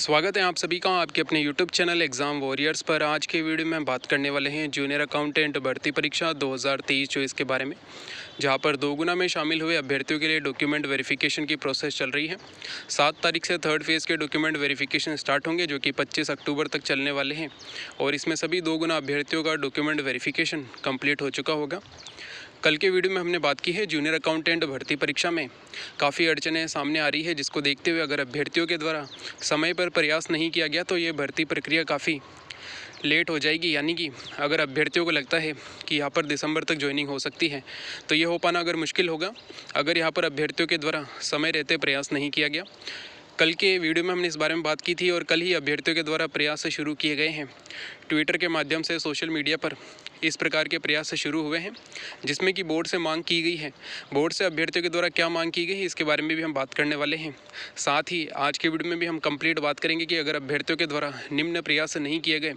स्वागत है आप सभी का आपके अपने YouTube चैनल एग्ज़ाम वॉरियर्स पर। आज के वीडियो में बात करने वाले हैं जूनियर अकाउंटेंट भर्ती परीक्षा 2023-24 के बारे में, जहां पर 2 गुना में शामिल हुए अभ्यर्थियों के लिए डॉक्यूमेंट वेरिफिकेशन की प्रोसेस चल रही है। 7 तारीख से थर्ड फेज़ के डॉक्यूमेंट वेरिफिकेशन स्टार्ट होंगे, जो कि 25 अक्टूबर तक चलने वाले हैं और इसमें सभी 2 गुना अभ्यर्थियों का डॉक्यूमेंट वेरिफिकेशन कंप्लीट हो चुका होगा। कल के वीडियो में हमने बात की है जूनियर अकाउंटेंट भर्ती परीक्षा में काफ़ी अड़चनें सामने आ रही है, जिसको देखते हुए अगर अभ्यर्थियों के द्वारा समय पर प्रयास नहीं किया गया तो ये भर्ती प्रक्रिया काफ़ी लेट हो जाएगी। यानी कि अगर अभ्यर्थियों को लगता है कि यहाँ पर दिसंबर तक ज्वाइनिंग हो सकती है तो ये हो पाना अगर मुश्किल होगा, अगर यहाँ पर अभ्यर्थियों के द्वारा समय रहते प्रयास नहीं किया गया। कल के वीडियो में हमने इस बारे में बात की थी और कल ही अभ्यर्थियों के द्वारा प्रयास शुरू किए गए हैं। ट्विटर के माध्यम से सोशल मीडिया पर इस प्रकार के प्रयास शुरू हुए हैं, जिसमें कि बोर्ड से मांग की गई है। बोर्ड से अभ्यर्थियों के द्वारा क्या मांग की गई है, इसके बारे में भी हम बात करने वाले हैं। साथ ही आज के वीडियो में भी हम कंप्लीट बात करेंगे कि अगर अभ्यर्थियों के द्वारा निम्न प्रयास नहीं किए गए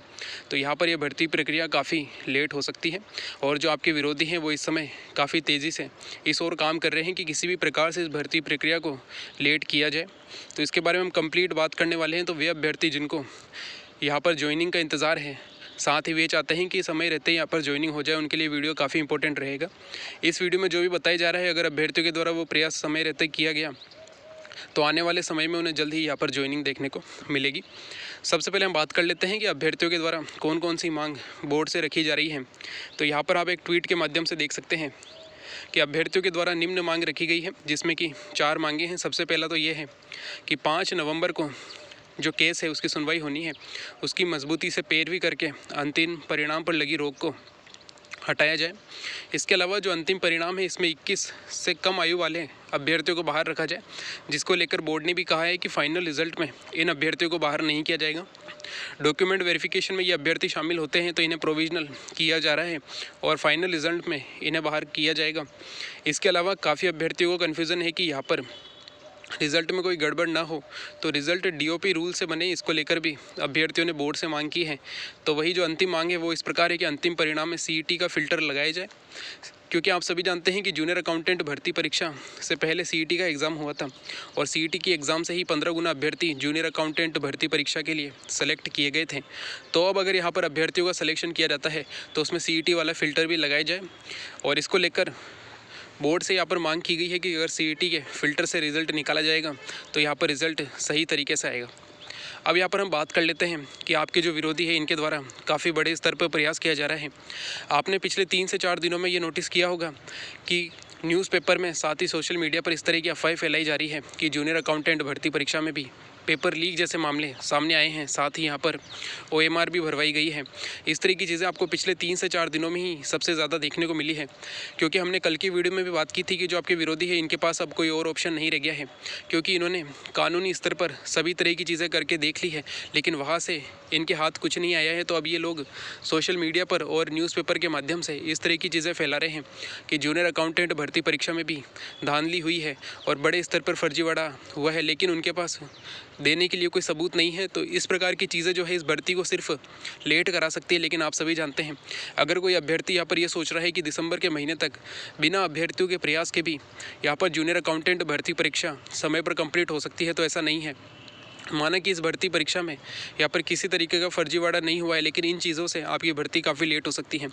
तो यहाँ पर यह भर्ती प्रक्रिया काफ़ी लेट हो सकती है और जो आपके विरोधी हैं वो इस समय काफ़ी तेज़ी से इस ओर काम कर रहे हैं कि किसी भी प्रकार से इस भर्ती प्रक्रिया को लेट किया जाए। तो इसके बारे में हम कंप्लीट बात करने वाले हैं। तो वे अभ्यर्थी जिनको यहाँ पर ज्वाइनिंग का इंतज़ार है, साथ ही वे चाहते हैं कि समय रहते ही यहाँ पर ज्वाइनिंग हो जाए, उनके लिए वीडियो काफ़ी इंपॉर्टेंट रहेगा। इस वीडियो में जो भी बताया जा रहा है, अगर अभ्यर्थियों के द्वारा वो प्रयास समय रहते किया गया तो आने वाले समय में उन्हें जल्द ही यहाँ पर ज्वाइनिंग देखने को मिलेगी। सबसे पहले हम बात कर लेते हैं कि अभ्यर्थियों के द्वारा कौन कौन सी मांग बोर्ड से रखी जा रही है। तो यहाँ पर आप एक ट्वीट के माध्यम से देख सकते हैं कि अभ्यर्थियों के द्वारा निम्न मांग रखी गई है, जिसमें कि 4 मांगे हैं। सबसे पहला तो ये है कि 5 नवंबर को जो केस है उसकी सुनवाई होनी है, उसकी मजबूती से पैरवी करके अंतिम परिणाम पर लगी रोक को हटाया जाए। इसके अलावा जो अंतिम परिणाम है इसमें 21 से कम आयु वाले अभ्यर्थियों को बाहर रखा जाए, जिसको लेकर बोर्ड ने भी कहा है कि फाइनल रिजल्ट में इन अभ्यर्थियों को बाहर नहीं किया जाएगा। डॉक्यूमेंट वेरिफिकेशन में ये अभ्यर्थी शामिल होते हैं तो इन्हें प्रोविजनल किया जा रहा है और फाइनल रिजल्ट में इन्हें बाहर किया जाएगा। इसके अलावा काफ़ी अभ्यर्थियों को कन्फ्यूज़न है कि यहाँ पर रिज़ल्ट में कोई गड़बड़ ना हो, तो रिज़ल्ट डीओपी रूल से बने, इसको लेकर भी अभ्यर्थियों ने बोर्ड से मांग की है। तो वही जो अंतिम मांग है वो इस प्रकार है कि अंतिम परिणाम में सीईटी का फ़िल्टर लगाया जाए, क्योंकि आप सभी जानते हैं कि जूनियर अकाउंटेंट भर्ती परीक्षा से पहले सीईटी का एग्ज़ाम हुआ था और सीईटी की एग्ज़ाम से ही 15 गुना अभ्यर्थी जूनियर अकाउंटेंट भर्ती परीक्षा के लिए सेलेक्ट किए गए थे। तो अब अगर यहाँ पर अभ्यर्थियों का सिलेक्शन किया जाता है तो उसमें सीईटी वाला फ़िल्टर भी लगाया जाए और इसको लेकर बोर्ड से यहाँ पर मांग की गई है कि अगर सीईटी के फ़िल्टर से रिज़ल्ट निकाला जाएगा तो यहाँ पर रिज़ल्ट सही तरीके से आएगा। अब यहाँ पर हम बात कर लेते हैं कि आपके जो विरोधी है इनके द्वारा काफ़ी बड़े स्तर पर प्रयास किया जा रहा है। आपने पिछले 3 से 4 दिनों में ये नोटिस किया होगा कि न्यूज़पेपर में, साथ ही सोशल मीडिया पर इस तरह की अफवाह फैलाई जा रही है कि जूनियर अकाउंटेंट भर्ती परीक्षा में भी पेपर लीक जैसे मामले सामने आए हैं। साथ ही यहाँ पर ओएमआर भी भरवाई गई है। इस तरह की चीज़ें आपको पिछले 3 से 4 दिनों में ही सबसे ज़्यादा देखने को मिली है, क्योंकि हमने कल की वीडियो में भी बात की थी कि जो आपके विरोधी है इनके पास अब कोई और ऑप्शन नहीं रह गया है, क्योंकि इन्होंने कानूनी स्तर पर सभी तरह की चीज़ें करके देख ली है, लेकिन वहाँ से इनके हाथ कुछ नहीं आया है। तो अब ये लोग सोशल मीडिया पर और न्यूज़पेपर के माध्यम से इस तरह की चीज़ें फैला रहे हैं कि जूनियर अकाउंटेंट भर्ती परीक्षा में भी धांधली हुई है और बड़े स्तर पर फर्जीवाड़ा हुआ है, लेकिन उनके पास देने के लिए कोई सबूत नहीं है। तो इस प्रकार की चीज़ें जो है इस भर्ती को सिर्फ लेट करा सकती है। लेकिन आप सभी जानते हैं, अगर कोई अभ्यर्थी यहाँ पर ये सोच रहा है कि दिसंबर के महीने तक बिना अभ्यर्थियों के प्रयास के भी यहाँ पर जूनियर अकाउंटेंट भर्ती परीक्षा समय पर कंप्लीट हो सकती है, तो ऐसा नहीं है। माना कि इस भर्ती परीक्षा में यहाँ पर किसी तरीके का फर्जीवाड़ा नहीं हुआ है, लेकिन इन चीज़ों से आपकी भर्ती काफ़ी लेट हो सकती है।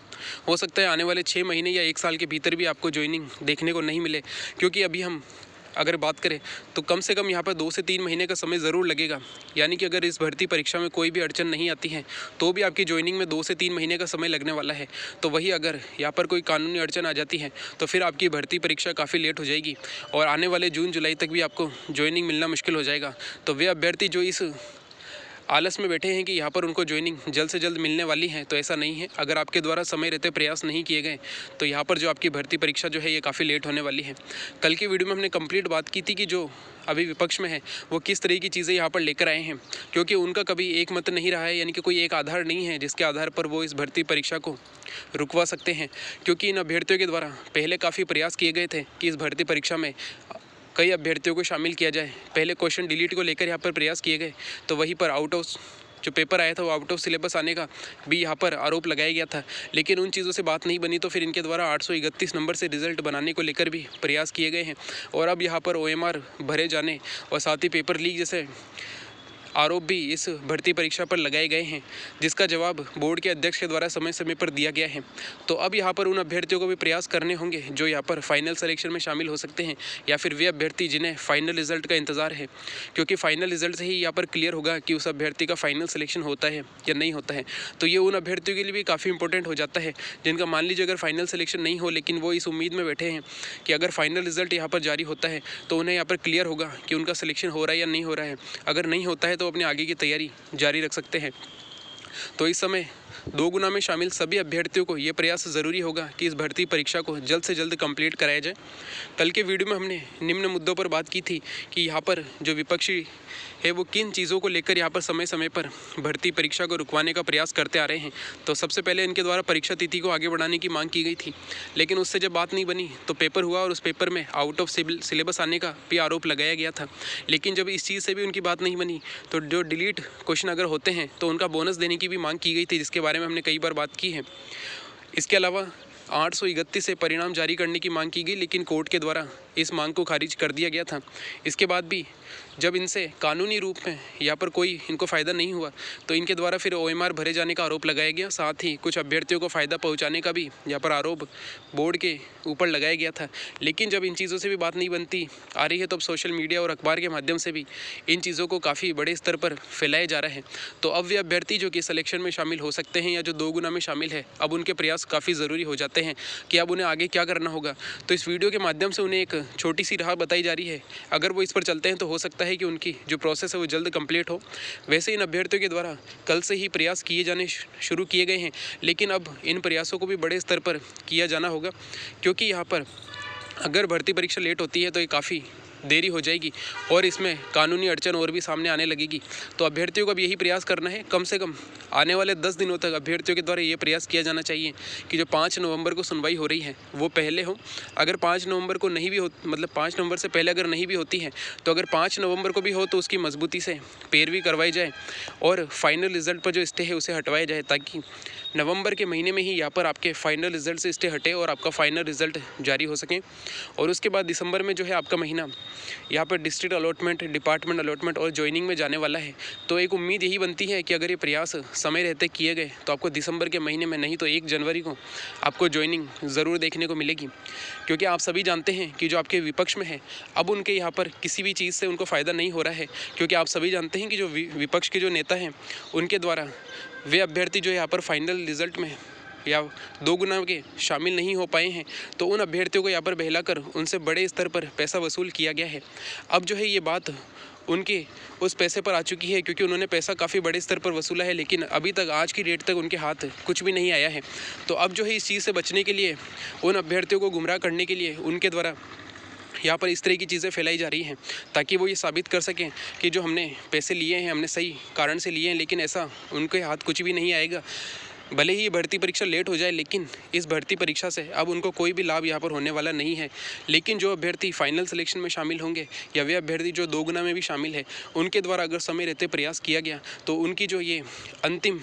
हो सकता है आने वाले 6 महीने या 1 साल के भीतर भी आपको ज्वाइनिंग देखने को नहीं मिले, क्योंकि अभी हम अगर बात करें तो कम से कम यहाँ पर 2 से 3 महीने का समय ज़रूर लगेगा। यानी कि अगर इस भर्ती परीक्षा में कोई भी अड़चन नहीं आती है तो भी आपकी ज्वाइनिंग में 2 से 3 महीने का समय लगने वाला है। तो वही अगर यहाँ पर कोई कानूनी अड़चन आ जाती है तो फिर आपकी भर्ती परीक्षा काफ़ी लेट हो जाएगी और आने वाले जून जुलाई तक भी आपको ज्वाइनिंग मिलना मुश्किल हो जाएगा। तो वे अभ्यर्थी जो इस आलस में बैठे हैं कि यहाँ पर उनको ज्वाइनिंग जल्द से जल्द मिलने वाली है, तो ऐसा नहीं है। अगर आपके द्वारा समय रहते प्रयास नहीं किए गए तो यहाँ पर जो आपकी भर्ती परीक्षा जो है ये काफ़ी लेट होने वाली है। कल की वीडियो में हमने कंप्लीट बात की थी कि जो अभी विपक्ष में है वो किस तरह की चीज़ें यहाँ पर लेकर आए हैं, क्योंकि उनका कभी एक मत नहीं रहा है, यानी कि कोई एक आधार नहीं है जिसके आधार पर वो इस भर्ती परीक्षा को रुकवा सकते हैं। क्योंकि इन अभ्यर्थियों के द्वारा पहले काफ़ी प्रयास किए गए थे कि इस भर्ती परीक्षा में कई अभ्यर्थियों को शामिल किया जाए। पहले क्वेश्चन डिलीट को लेकर यहाँ पर प्रयास किए गए, तो वहीं पर आउट ऑफ जो पेपर आया था वो आउट ऑफ सिलेबस आने का भी यहाँ पर आरोप लगाया गया था, लेकिन उन चीज़ों से बात नहीं बनी। तो फिर इनके द्वारा 831 नंबर से रिजल्ट बनाने को लेकर भी प्रयास किए गए हैं और अब यहाँ पर ओएमआर भरे जाने और साथ ही पेपर लीक जैसे आरोप भी इस भर्ती परीक्षा पर लगाए गए हैं, जिसका जवाब बोर्ड के अध्यक्ष के द्वारा समय समय पर दिया गया है। तो अब यहाँ पर उन अभ्यर्थियों को भी प्रयास करने होंगे जो यहाँ पर फाइनल सिलेक्शन में शामिल हो सकते हैं, या फिर वे अभ्यर्थी जिन्हें फाइनल रिजल्ट का इंतजार है, क्योंकि फाइनल रिजल्ट से ही यहाँ पर क्लियर होगा कि उस अभ्यर्थी का फाइनल सिलेक्शन होता है या नहीं होता है। तो ये उन अभ्यर्थियों के लिए भी काफ़ी इंपॉर्टेंट हो जाता है जिनका मान लीजिए अगर फाइनल सिलेक्शन नहीं हो, लेकिन वो इस उम्मीद में बैठे हैं कि अगर फाइनल रिजल्ट यहाँ पर जारी होता है तो उन्हें यहाँ पर क्लियर होगा कि उनका सिलेक्शन हो रहा है या नहीं हो रहा है। अगर नहीं होता है तो अपने आगे की तैयारी जारी रख सकते हैं। तो इस समय 2 गुना में शामिल सभी अभ्यर्थियों को ये प्रयास ज़रूरी होगा कि इस भर्ती परीक्षा को जल्द से जल्द कंप्लीट कराया जाए। कल के वीडियो में हमने निम्न मुद्दों पर बात की थी कि यहाँ पर जो विपक्षी है वो किन चीज़ों को लेकर यहाँ पर समय समय पर भर्ती परीक्षा को रुकवाने का प्रयास करते आ रहे हैं। तो सबसे पहले इनके द्वारा परीक्षा तिथि को आगे बढ़ाने की मांग की गई थी, लेकिन उससे जब बात नहीं बनी तो पेपर हुआ और उस पेपर में आउट ऑफ सिलेबस आने का भी आरोप लगाया गया था। लेकिन जब इस चीज़ से भी उनकी बात नहीं बनी तो जो डिलीट क्वेश्चन अगर होते हैं तो उनका बोनस देने की भी मांग की गई थी, जिसके बारे में हमने कई बार बात की है। इसके अलावा 831 से परिणाम जारी करने की मांग की गई, लेकिन कोर्ट के द्वारा इस मांग को खारिज कर दिया गया था। इसके बाद भी जब इनसे कानूनी रूप में यहाँ पर कोई इनको फ़ायदा नहीं हुआ तो इनके द्वारा फिर OMR भरे जाने का आरोप लगाया गया। साथ ही कुछ अभ्यर्थियों को फ़ायदा पहुँचाने का भी यहाँ पर आरोप बोर्ड के ऊपर लगाया गया था। लेकिन जब इन चीज़ों से भी बात नहीं बनती आ रही है तो अब सोशल मीडिया और अखबार के माध्यम से भी इन चीज़ों को काफ़ी बड़े स्तर पर फैलाया जा रहा है। तो अब वे अभ्यर्थी जो कि सिलेक्शन में शामिल हो सकते हैं या जो 2 गुना में शामिल है, अब उनके प्रयास काफ़ी ज़रूरी हो जाते हैं कि अब उन्हें आगे क्या करना होगा। तो इस वीडियो के माध्यम से उन्हें एक छोटी सी राह बताई जा रही है। अगर वो इस पर चलते हैं तो हो सकता है कि उनकी जो प्रोसेस है वो जल्द कंप्लीट हो। वैसे इन अभ्यर्थियों के द्वारा कल से ही प्रयास किए जाने शुरू किए गए हैं, लेकिन अब इन प्रयासों को भी बड़े स्तर पर किया जाना होगा, क्योंकि यहाँ पर अगर भर्ती परीक्षा लेट होती है तो ये काफ़ी देरी हो जाएगी और इसमें कानूनी अड़चन और भी सामने आने लगेगी। तो अभ्यर्थियों को अब यही प्रयास करना है, कम से कम आने वाले 10 दिनों तक अभ्यर्थियों के द्वारा ये प्रयास किया जाना चाहिए कि जो 5 नवंबर को सुनवाई हो रही है वो पहले हो। अगर 5 नवंबर को नहीं भी हो, मतलब 5 नवंबर से पहले अगर नहीं भी होती है तो अगर 5 नवंबर को भी हो तो उसकी मजबूती से पैरवी करवाई जाए और फाइनल रिजल्ट पर जो स्टे है उसे हटवाया जाए, ताकि नवंबर के महीने में ही यहाँ पर आपके फाइनल रिजल्ट से स्टे हटे और आपका फाइनल रिजल्ट जारी हो सके। और उसके बाद दिसंबर में जो है आपका महीना यहाँ पर डिस्ट्रिक्ट अलॉटमेंट, डिपार्टमेंट अलॉटमेंट और ज्वाइनिंग में जाने वाला है। तो एक उम्मीद यही बनती है कि अगर ये प्रयास समय रहते किए गए तो आपको दिसंबर के महीने में, नहीं तो 1 जनवरी को आपको ज्वाइनिंग ज़रूर देखने को मिलेगी। क्योंकि आप सभी जानते हैं कि जो आपके विपक्ष में है अब उनके यहाँ पर किसी भी चीज़ से उनको फ़ायदा नहीं हो रहा है, क्योंकि आप सभी जानते हैं कि जो विपक्ष के जो नेता हैं उनके द्वारा वे अभ्यर्थी जो यहाँ पर फाइनल रिजल्ट में या 2 गुना के शामिल नहीं हो पाए हैं तो उन अभ्यर्थियों को यहाँ पर बहलाकर उनसे बड़े स्तर पर पैसा वसूल किया गया है। अब जो है ये बात उनके उस पैसे पर आ चुकी है, क्योंकि उन्होंने पैसा काफ़ी बड़े स्तर पर वसूला है, लेकिन अभी तक आज की डेट तक उनके हाथ कुछ भी नहीं आया है। तो अब जो है इस चीज़ से बचने के लिए, उन अभ्यर्थियों को गुमराह करने के लिए उनके द्वारा यहाँ पर इस तरह की चीज़ें फैलाई जा रही हैं, ताकि वो ये साबित कर सकें कि जो हमने पैसे लिए हैं हमने सही कारण से लिए हैं, लेकिन ऐसा उनके हाथ कुछ भी नहीं आएगा। भले ही ये भर्ती परीक्षा लेट हो जाए, लेकिन इस भर्ती परीक्षा से अब उनको कोई भी लाभ यहाँ पर होने वाला नहीं है। लेकिन जो अभ्यर्थी फाइनल सिलेक्शन में शामिल होंगे या वे अभ्यर्थी जो 2 गुना में भी शामिल है, उनके द्वारा अगर समय रहते प्रयास किया गया तो उनकी जो ये अंतिम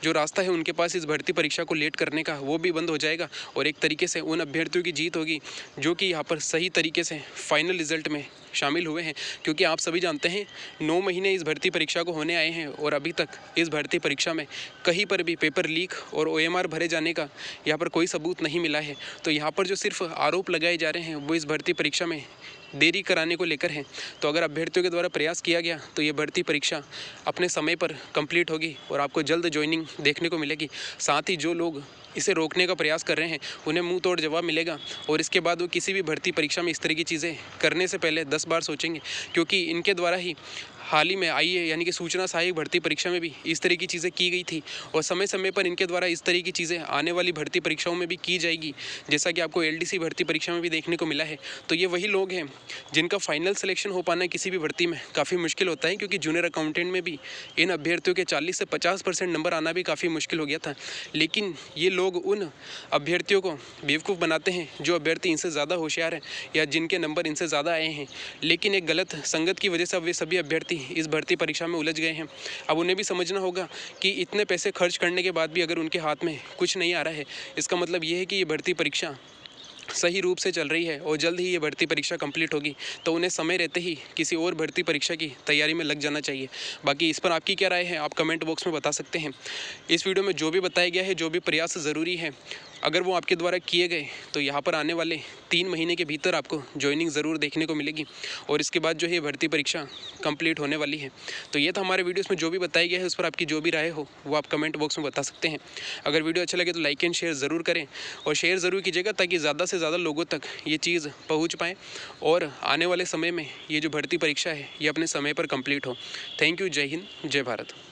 जो रास्ता है उनके पास इस भर्ती परीक्षा को लेट करने का, वो भी बंद हो जाएगा और एक तरीके से उन अभ्यर्थियों की जीत होगी जो कि यहाँ पर सही तरीके से फाइनल रिजल्ट में शामिल हुए हैं। क्योंकि आप सभी जानते हैं 9 महीने इस भर्ती परीक्षा को होने आए हैं और अभी तक इस भर्ती परीक्षा में कहीं पर भी पेपर लीक और OMR भरे जाने का यहाँ पर कोई सबूत नहीं मिला है। तो यहाँ पर जो सिर्फ आरोप लगाए जा रहे हैं वो इस भर्ती परीक्षा में देरी कराने को लेकर है। तो अगर अभ्यर्थियों के द्वारा प्रयास किया गया तो ये भर्ती परीक्षा अपने समय पर कंप्लीट होगी और आपको जल्द ज्वाइनिंग देखने को मिलेगी। साथ ही जो लोग इसे रोकने का प्रयास कर रहे हैं उन्हें मुंह तोड़ जवाब मिलेगा और इसके बाद वो किसी भी भर्ती परीक्षा में इस तरह की चीज़ें करने से पहले 10 बार सोचेंगे, क्योंकि इनके द्वारा ही हाल ही में आई है, यानी कि सूचना सहायक भर्ती परीक्षा में भी इस तरह की चीज़ें की गई थी और समय समय पर इनके द्वारा इस तरह की चीज़ें आने वाली भर्ती परीक्षाओं में भी की जाएगी, जैसा कि आपको LDC भर्ती परीक्षा में भी देखने को मिला है। तो ये वही लोग हैं जिनका फाइनल सिलेक्शन हो पाना किसी भी भर्ती में काफ़ी मुश्किल होता है, क्योंकि जूनियर अकाउंटेंट में भी इन अभ्यर्थियों के 40 से 50% नंबर आना भी काफ़ी मुश्किल हो गया था। लेकिन ये लोग उन अभ्यर्थियों को बेवकूफ़ बनाते हैं जो अभ्यर्थी इनसे ज़्यादा होशियार हैं या जिनके नंबर इनसे ज़्यादा आए हैं, लेकिन एक गलत संगत की वजह से अब वे सभी अभ्यर्थी इस भर्ती परीक्षा में उलझ गए हैं। अब उन्हें भी समझना होगा कि इतने पैसे खर्च करने के बाद भी अगर उनके हाथ में कुछ नहीं आ रहा है, इसका मतलब ये है कि ये भर्ती परीक्षा सही रूप से चल रही है और जल्द ही ये भर्ती परीक्षा कंप्लीट होगी, तो उन्हें समय रहते ही किसी और भर्ती परीक्षा की तैयारी में लग जाना चाहिए। बाकी इस पर आपकी क्या राय है, आप कमेंट बॉक्स में बता सकते हैं। इस वीडियो में जो भी बताया गया है, जो भी प्रयास ज़रूरी है, अगर वो आपके द्वारा किए गए तो यहाँ पर आने वाले 3 महीने के भीतर आपको ज्वाइनिंग ज़रूर देखने को मिलेगी और इसके बाद जो है भर्ती परीक्षा कंप्लीट होने वाली है। तो ये था हमारे वीडियोस में जो भी बताया गया है, उस पर आपकी जो भी राय हो वो आप कमेंट बॉक्स में बता सकते हैं। अगर वीडियो अच्छा लगे तो लाइक एंड शेयर ज़रूर करें और शेयर ज़रूर कीजिएगा ताकि ज़्यादा से ज़्यादा लोगों तक ये चीज़ पहुँच पाए और आने वाले समय में ये जो भर्ती परीक्षा है ये अपने समय पर कंप्लीट हो। Thank you. जय हिंद, जय भारत।